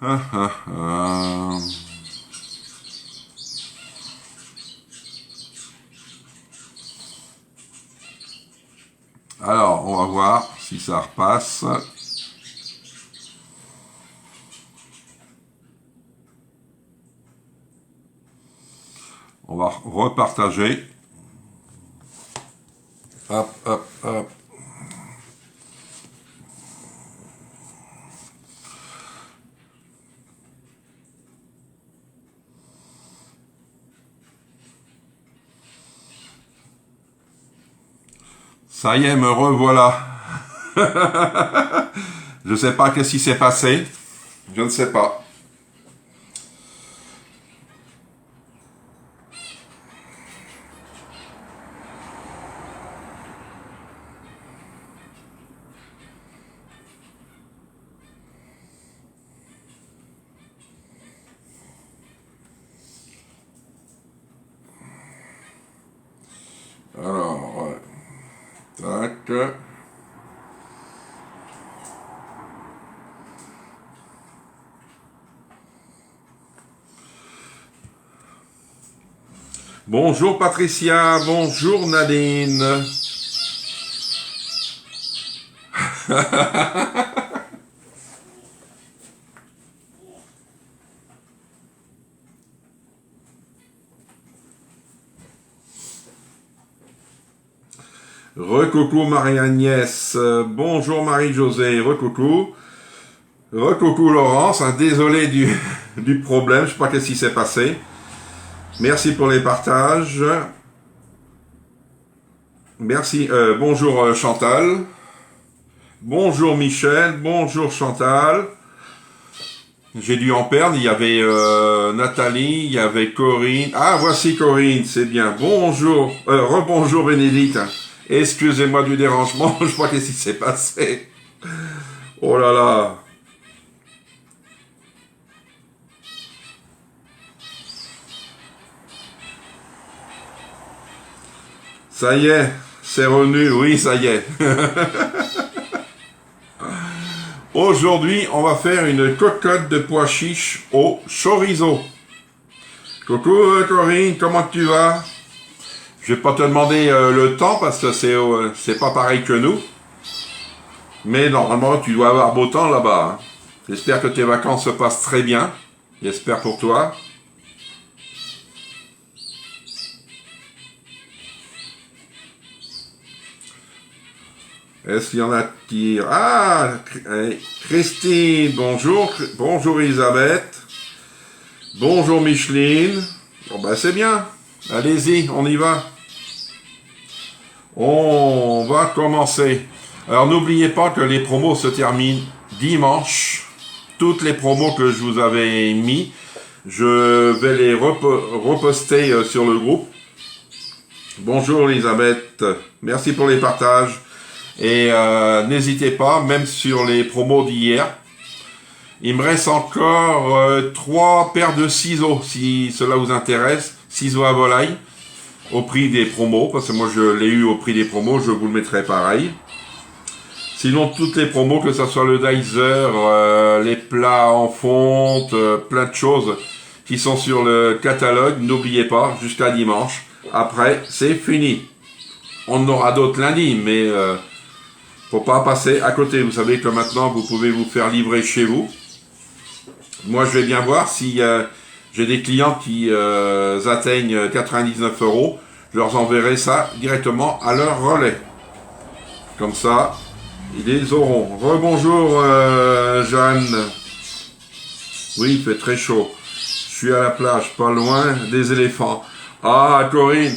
Ah, ah, ah. Alors, on va voir si ça repasse. On va repartager. Hop, hop, hop. Ça y est, me revoilà. Je ne sais pas qu'est-ce qui s'est passé. Je ne sais pas. Alors, ouais. Tac. Bonjour Patricia, bonjour Nadine. Recoucou Marie-Agnès, bonjour Marie-Josée, recoucou. Recoucou Laurence, hein, désolé du problème, je sais pas qu'est-ce qui s'est passé. Merci pour les partages. Merci, bonjour Chantal. Bonjour Michel, bonjour Chantal. J'ai dû en perdre, il y avait Nathalie, il y avait Corinne. Ah, voici Corinne, c'est bien. Bonjour, rebonjour Bénédicte. Excusez-moi du dérangement, je vois qu'est-ce qui s'est passé. Oh là là. Ça y est, c'est revenu, oui, ça y est. Aujourd'hui, on va faire une cocotte de pois chiches au chorizo. Coucou Corinne, comment tu vas? Je vais pas te demander le temps parce que c'est pas pareil que nous. Mais normalement, tu dois avoir beau temps là-bas. Hein. J'espère que tes vacances se passent très bien. J'espère pour toi. Est-ce qu'il y en a qui... Ah, Christine, bonjour. Bonjour Elisabeth. Bonjour Micheline. Bon ben c'est bien. Allez-y, on y va. On va commencer. Alors n'oubliez pas que les promos se terminent dimanche. Toutes les promos que je vous avais mis, je vais les reposter sur le groupe. Bonjour Elisabeth, merci pour les partages. Et n'hésitez pas, même sur les promos d'hier, il me reste encore 3 paires de ciseaux, si cela vous intéresse, ciseaux à volaille, au prix des promos, parce que moi je l'ai eu au prix des promos, je vous le mettrai pareil. Sinon, toutes les promos, que ce soit le dizer, les plats en fonte, plein de choses qui sont sur le catalogue, n'oubliez pas, jusqu'à dimanche. Après, c'est fini. On en aura d'autres lundi, mais faut pas passer à côté. Vous savez que maintenant, vous pouvez vous faire livrer chez vous. Moi, je vais bien voir si j'ai des clients qui atteignent 99 €. Je leur enverrai ça directement à leur relais. Comme ça, ils les auront. Rebonjour Jeanne. Oui, il fait très chaud. Je suis à la plage, pas loin des éléphants. Ah, Corinne,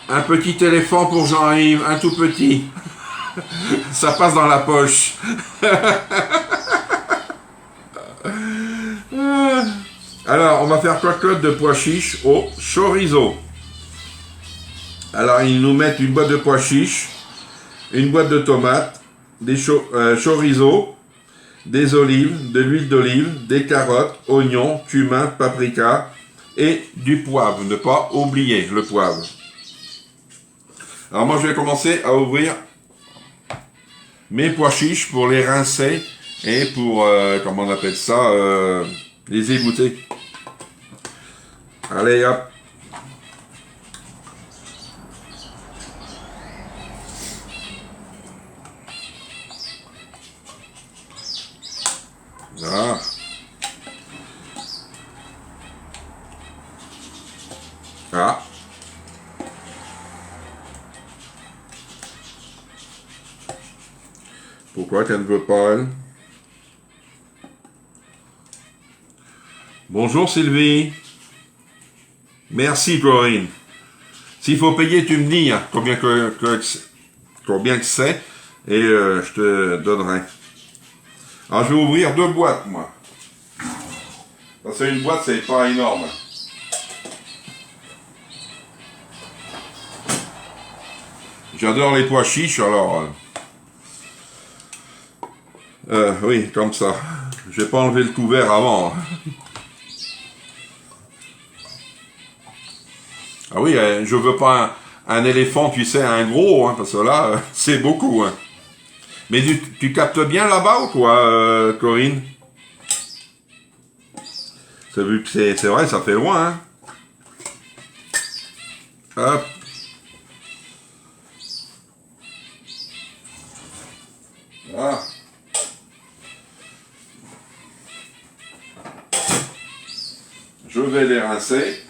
un petit éléphant pour Jean-Yves, un tout petit. Ça passe dans la poche. Alors, on va faire cocotte de pois chiches au chorizo. Alors, ils nous mettent une boîte de pois chiches, une boîte de tomates, des chorizo, des olives, de l'huile d'olive, des carottes, oignons, cumin, paprika et du poivre. Ne pas oublier le poivre. Alors moi je vais commencer à ouvrir mes pois chiches pour les rincer et pour, comment on appelle ça, les égoutter. Allez, hop. Voilà. Ah. Pourquoi qu'elle ne veut pas, elle? Bonjour Sylvie. Merci Corinne. S'il faut payer, tu me dis hein, combien que c'est et je te donnerai. Alors je vais ouvrir 2 boîtes moi. Parce qu'une boîte c'est pas énorme. J'adore les pois chiches alors. Oui, comme ça. Je vais pas enlever le couvert avant. Ah oui, je veux pas un éléphant, tu sais, un gros, hein, parce que là, c'est beaucoup. Hein. Mais tu captes bien là-bas ou quoi, Corinne? C'est vu que c'est vrai, ça fait loin. Hein. Hop. Voilà. Je vais les rincer.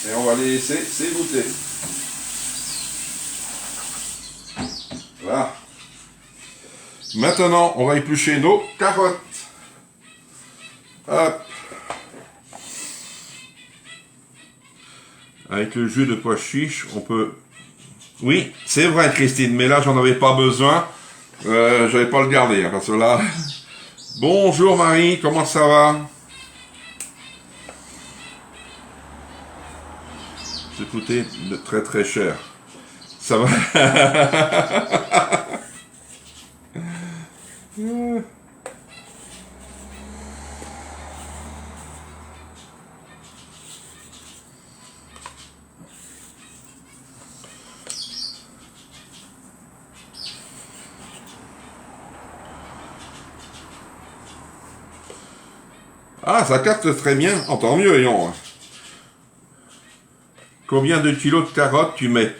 Et on va les laisser s'égoutter. Voilà. Maintenant, on va éplucher nos carottes. Hop. Avec le jus de pois chiche, on peut... Oui, c'est vrai Christine, mais là, j'en avais pas besoin. Je vais pas le garder, hein, parce que là... Bonjour Marie, comment ça va? C'est coûté de très très cher. Ça va? Ah, ça capte très bien. Oh, tant mieux, Yon. Combien de kilos de carottes tu mets?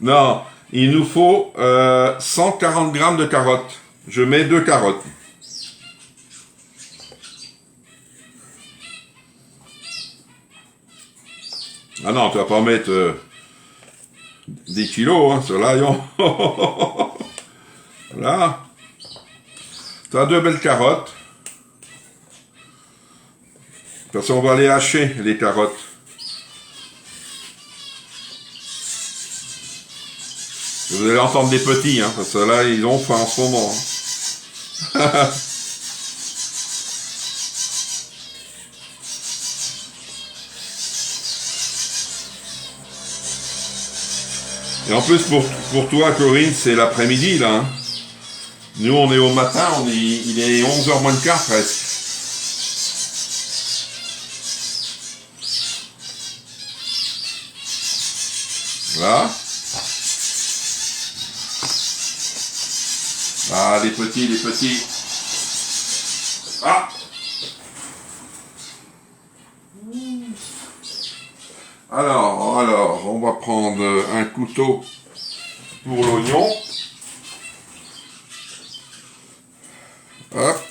Non, il nous faut 140 grammes de carottes. Je mets 2 carottes. Ah non, tu vas pas mettre 10 kilos, hein, cela, Yon. Voilà. Tu as 2 belles carottes. De toute façon, on va les hacher, les carottes. Vous allez entendre des petits, hein, parce que là, ils ont faim en ce moment. Hein. Et en plus, pour toi, Corinne, c'est l'après-midi, là. Hein. Nous, on est au matin, il est 11h moins le quart, presque. Voilà. Ah, les petits, les petits. Ah! Alors, on va prendre un couteau pour l'oignon. Hop.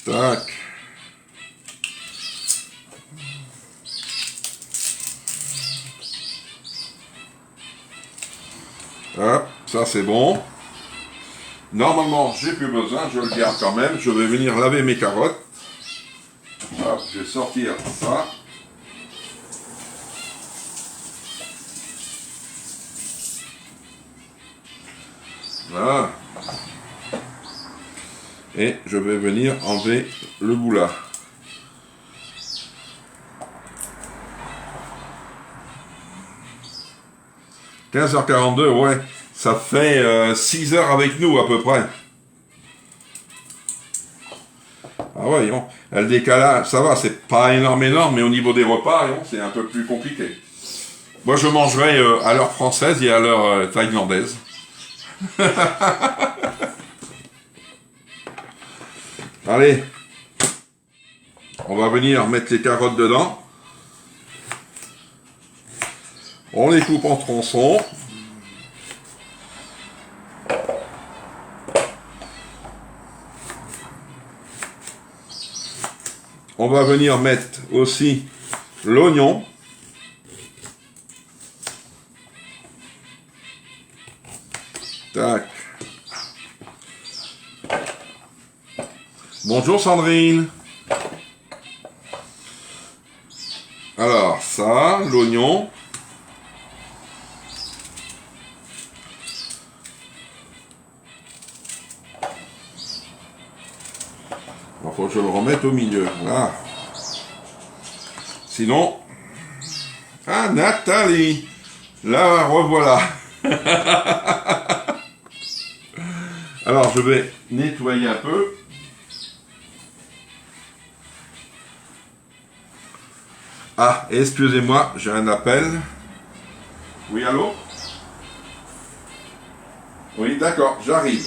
Tac. Hop, ça c'est bon. Normalement, j'ai plus besoin, je le garde quand même. Je vais venir laver mes carottes. Hop, je vais sortir ça. Voilà. Et je vais venir enlever le boulard. « 15h42, ouais. Ça fait 6 heures avec nous à peu près. Ah ouais, le décalage, ça va, c'est pas énorme, mais au niveau des repas, c'est un peu plus compliqué. Moi, je mangerai à l'heure française et à l'heure thaïlandaise. Allez, on va venir mettre les carottes dedans. On les coupe en tronçons. On va venir mettre aussi l'oignon. Tac. Bonjour Sandrine. Alors ça, l'oignon. Il faut que je le remette au milieu. Là. Sinon... Ah, Nathalie. Là, revoilà. Alors, je vais nettoyer un peu. Ah, excusez-moi, j'ai un appel. Oui, allô? Oui, d'accord, j'arrive.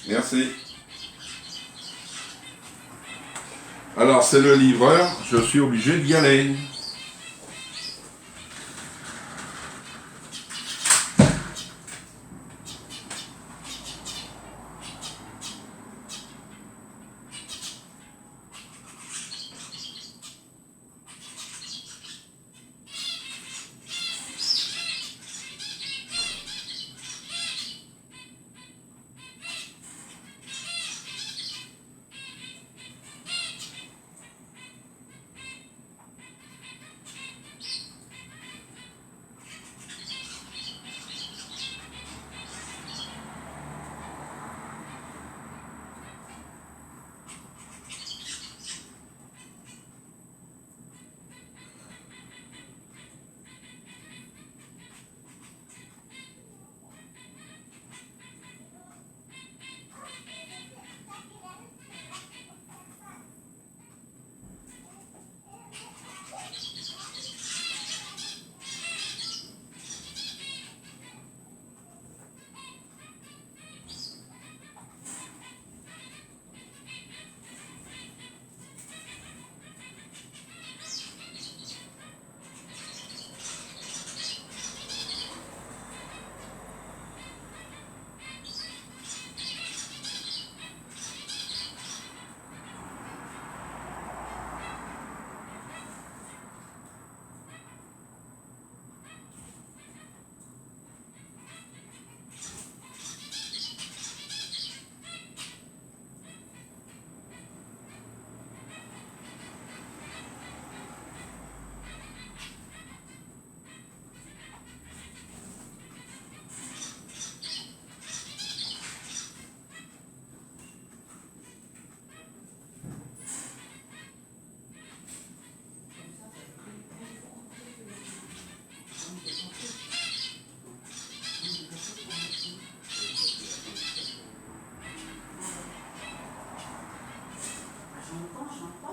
Merci. Alors, c'est le livreur, je suis obligé d'y aller.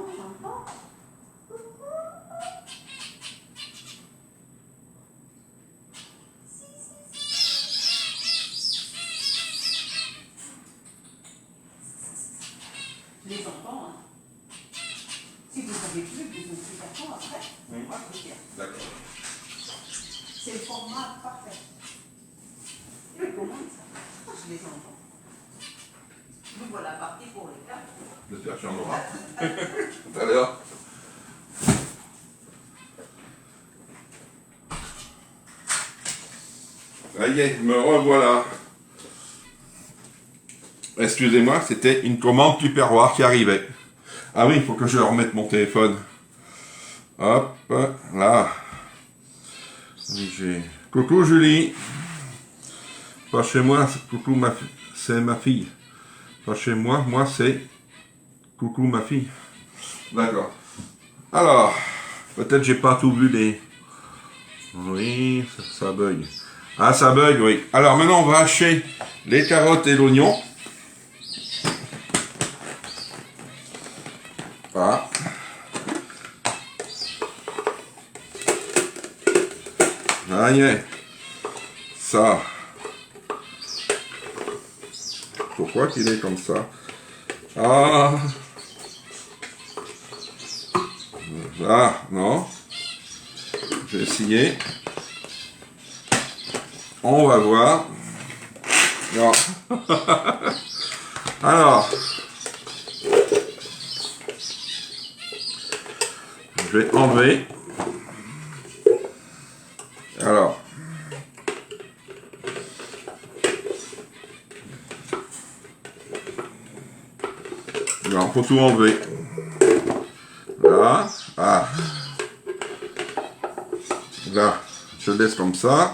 J'entends. Je les entends, hein. Si vous savez plus, vous nous expliquez après. Oui. Moi, je veux dire. D'accord. C'est le format parfait. Mais comment ça? Je les entends. Nous voilà partis pour les quatre. J'espère que tu en auras. Tout à l'heure. Ça y est, me revoilà. Excusez-moi, c'était une commande Tupperware qui arrivait. Ah oui, il faut que je remette mon téléphone. Hop, là. Coucou Julie. Pas chez moi, coucou c'est ma fille. Pas chez moi, moi c'est coucou ma fille. D'accord. Alors, peut-être j'ai pas tout vu les... Oui, ça bug. Ah, ça bug, oui. Alors maintenant, on va hacher les carottes et l'oignon. Voilà. Ça y est. Ça. Pourquoi qu'il est comme ça? Ah. Ah, non. Je vais essayer. On va voir. Non. Alors. Je vais enlever. Alors. Non, faut tout enlever. Là. Ah. Là. Je laisse comme ça.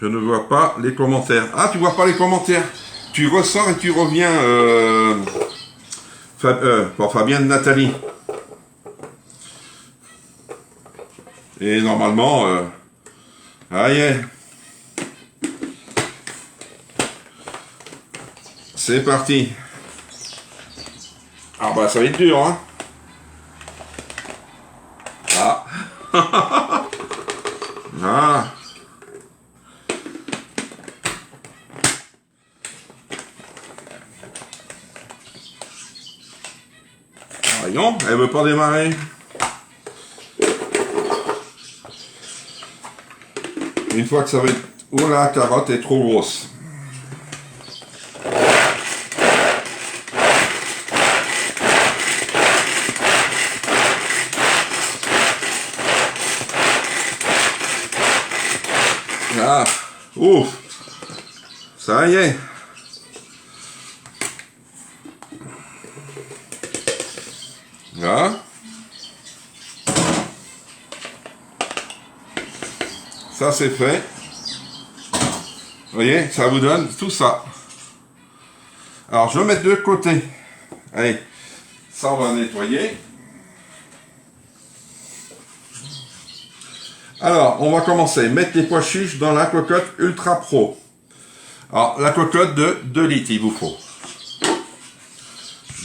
Je ne vois pas les commentaires. Ah, tu vois pas les commentaires. Tu ressors et tu reviens. Pas Fabienne, Nathalie. Et normalement, ah yeah. C'est parti. Ah bah ça va être dur, hein. Ah. Ah. Voyons, elle veut pas démarrer. Une fois que ça va être... Oh la carotte est trop grosse. Ah, ouf. Ça y est. Là. Ça c'est fait. Vous voyez, ça vous donne tout ça. Alors je vais mettre de côté. Allez, ça on va nettoyer. Alors, on va commencer. Mettre les pois chiches dans la cocotte Ultra Pro. Alors, la cocotte de 2 litres, il vous faut.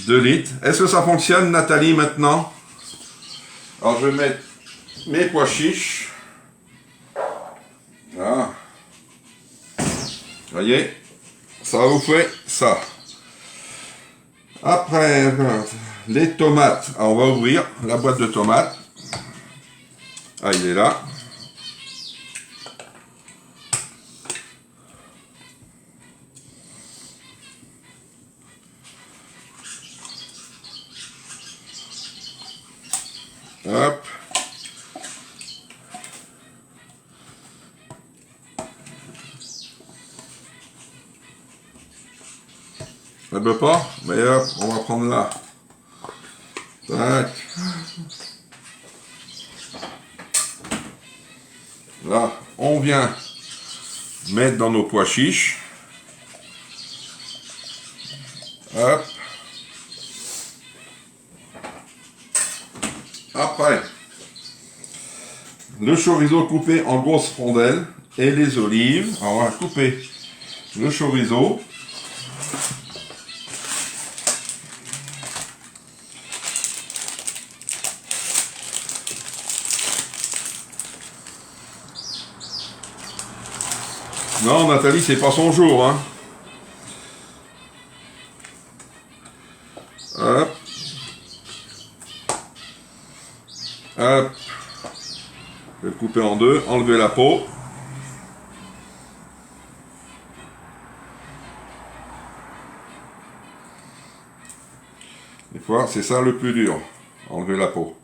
2 litres. Est-ce que ça fonctionne, Nathalie, maintenant? Alors, je vais mettre mes pois chiches. Voilà. Voyez, ça vous fait ça. Après, les tomates. Alors, on va ouvrir la boîte de tomates. Ah, il est là. Hop. Ça ne veut pas? Mais hop, on va prendre là. Tac. Là, on vient mettre dans nos pois chiches. Hop. Après, le chorizo coupé en grosses rondelles et les olives. Alors, on va couper le chorizo. Non, Nathalie, c'est pas son jour, hein. Hop. Hop. Je vais le couper en deux, enlever la peau. Des fois, c'est ça le plus dur, enlever la peau.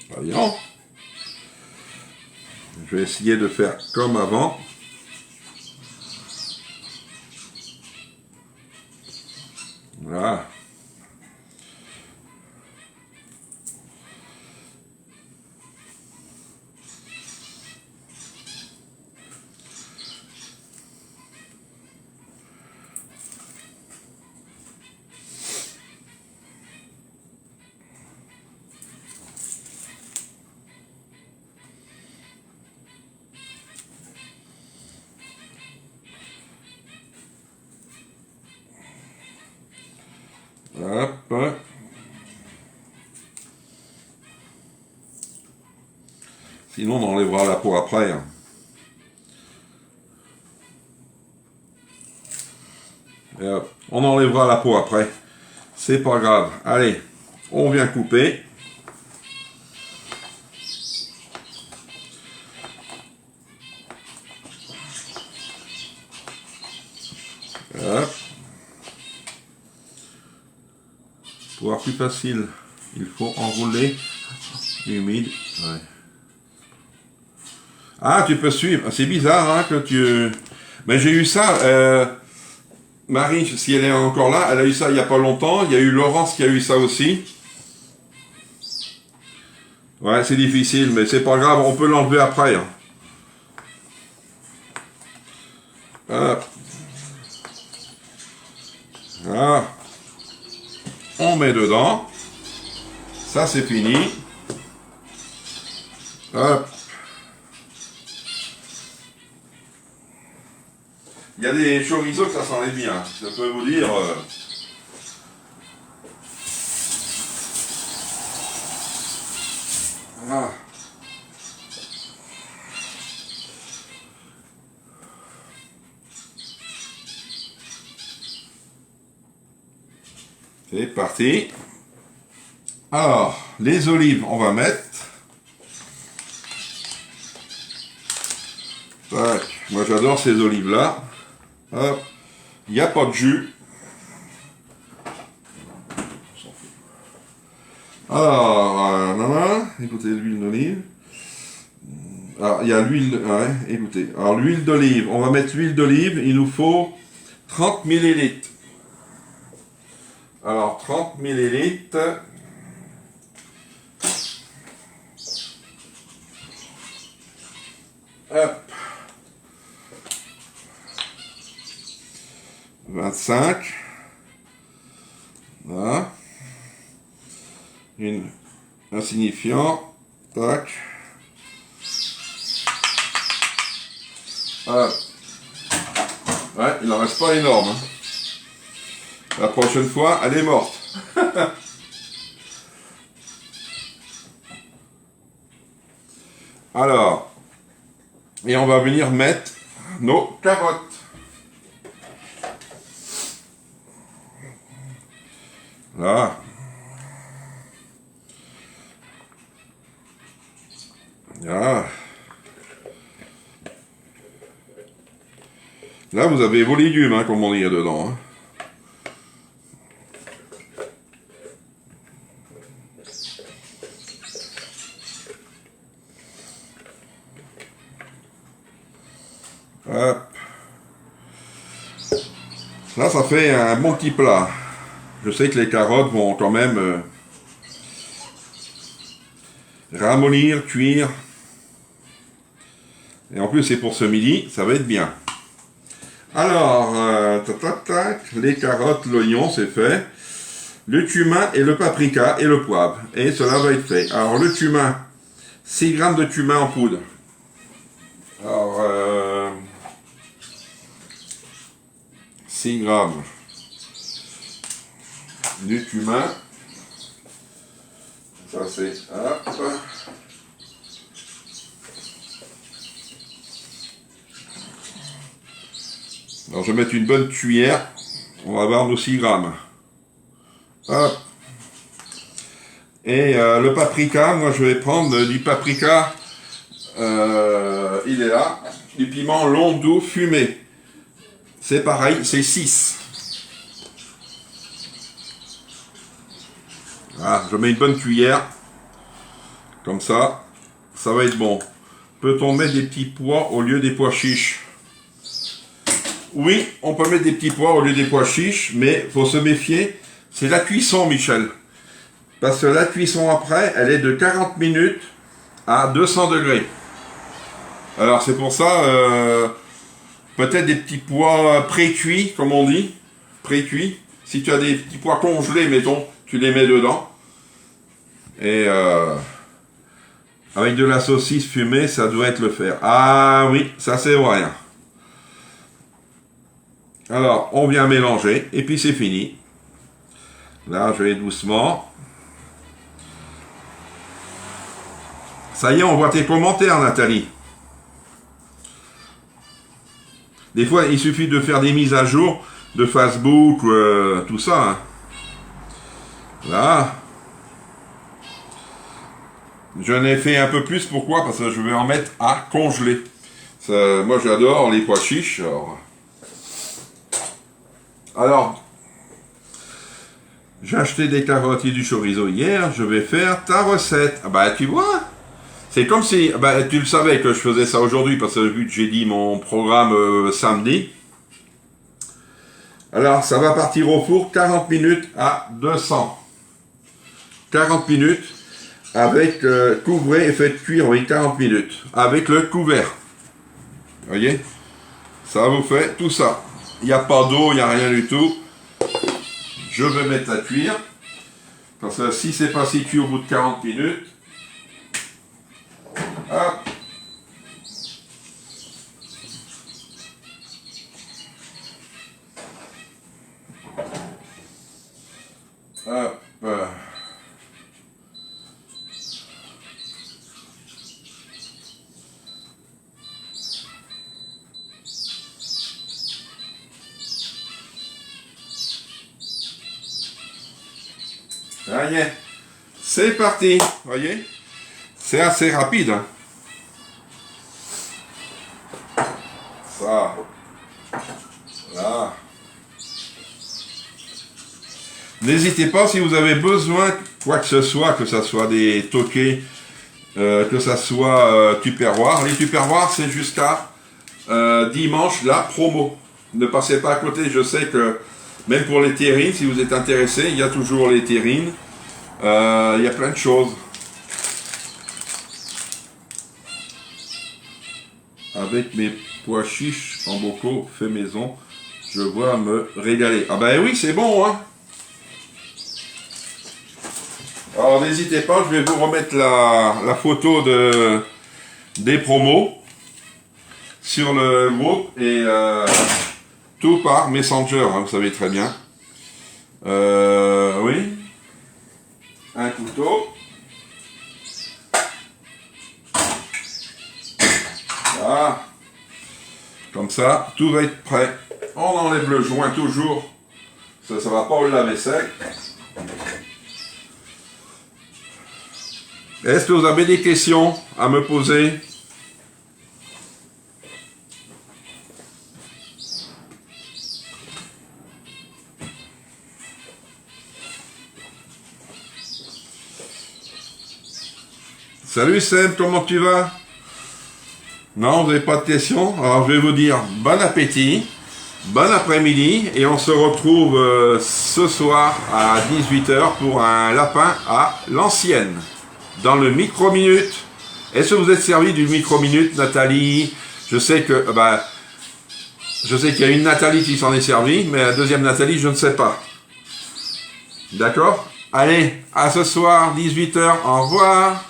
Voyons. Je vais essayer de faire comme avant. Voilà. Hop. Sinon, on enlèvera la peau après. Hein. Et hop, on enlèvera la peau après. C'est pas grave. Allez, on vient couper. Hop. Pour avoir plus facile, il faut enrouler humide. Ouais. Ah, tu peux suivre. C'est bizarre hein, que tu... Mais j'ai eu ça. Marie, si elle est encore là, elle a eu ça il n'y a pas longtemps. Il y a eu Laurence qui a eu ça aussi. Ouais, c'est difficile, mais c'est pas grave. On peut l'enlever après. Hein. Hop. Voilà. On met dedans. Ça, c'est fini. Hop. Il y a des chorizo que ça s'enlève bien. Ça peut vous dire... Ah. C'est parti. Alors, les olives, on va mettre. Tac. Moi, j'adore ces olives-là. Hop. Il n'y a pas de jus. Alors, écoutez, l'huile d'olive. Alors, il y a l'huile, ouais, écoutez. Alors, l'huile d'olive, on va mettre l'huile d'olive, il nous faut 30 ml. Alors, 30 ml. Hop. 25. Voilà. Un signifiant. Tac. Hop. Ouais, il n'en reste pas énorme. Hein. La prochaine fois, elle est morte. Alors, et on va venir mettre nos carottes. Là. Là. Là, vous avez vos légumes, hein, comme on dit dedans. Hein. Hop. Là, ça fait un bon petit plat. Je sais que les carottes vont quand même ramollir, cuire. Et en plus, c'est pour ce midi, ça va être bien. Alors, les carottes, l'oignon, c'est fait. Le cumin et le paprika et le poivre. Et cela va être fait. Alors, le cumin, 6 grammes de cumin en poudre. Alors, 6 grammes de cumin. Ça, c'est... Hop. Alors, je vais mettre une bonne cuillère. On va avoir nos 6 grammes. Hop. Et le paprika, moi je vais prendre du paprika, il est là, du piment long doux fumé. C'est pareil, c'est 6. Voilà, je mets une bonne cuillère. Comme ça, ça va être bon. Peut-on mettre des petits pois au lieu des pois chiches? Oui, on peut mettre des petits pois au lieu des pois chiches, mais il faut se méfier. C'est la cuisson, Michel. Parce que la cuisson après, elle est de 40 minutes à 200 degrés. Alors c'est pour ça, peut-être des petits pois pré-cuits, comme on dit. Pré-cuits. Si tu as des petits pois congelés, mettons, tu les mets dedans. Et avec de la saucisse fumée, ça doit être le fer. Ah oui, ça c'est vrai. Alors, on vient mélanger, et puis c'est fini. Là, je vais doucement. Ça y est, on voit tes commentaires, Nathalie. Des fois, il suffit de faire des mises à jour de Facebook, tout ça. Hein. Là. Je n'ai fait un peu plus, pourquoi? Parce que je vais en mettre à congeler. Ça, moi, j'adore les pois chiches. Alors, j'ai acheté des carottes et du chorizo hier. Je vais faire ta recette. Ah bah, tu vois, c'est comme si... Bah, tu le savais que je faisais ça aujourd'hui, parce que vu que j'ai dit mon programme samedi. Alors, ça va partir au four 40 minutes à 200. 40 minutes. Avec couvrez et faites cuire, oui, 40 minutes. Avec le couvert. Vous voyez? Ça vous fait tout ça. Il n'y a pas d'eau, il n'y a rien du tout. Je vais mettre à cuire. Parce que si c'est pas si cuit au bout de 40 minutes, hop. Hop. Ça y est, c'est parti, voyez, c'est assez rapide. Hein. Ça, là. N'hésitez pas si vous avez besoin quoi que ce soit des toqués, que ce soit tupperware. Les tupperware, c'est jusqu'à dimanche la promo. Ne passez pas à côté, je sais que même pour les terrines, si vous êtes intéressé, il y a toujours les terrines. Il y a plein de choses. Avec mes pois chiches en bocaux fait maison, je vois me régaler. Ah ben oui, c'est bon, hein. Alors n'hésitez pas, je vais vous remettre la photo des promos sur le groupe et tout par Messenger, hein, vous savez très bien. Oui. Un couteau. Voilà. Comme ça, tout va être prêt. On enlève le joint toujours. Ça ne va pas le laver sec. Est-ce que vous avez des questions à me poser? Salut Sam, comment tu vas? Non, vous n'avez pas de questions? Alors je vais vous dire bon appétit, bon après-midi et on se retrouve ce soir à 18 h pour un lapin à l'ancienne, dans le micro-minute. Est-ce que vous êtes servi du micro-minute, Nathalie? Je sais que je sais qu'il y a une Nathalie qui s'en est servie, mais la deuxième Nathalie, je ne sais pas. D'accord? Allez, à ce soir, 18 h, au revoir.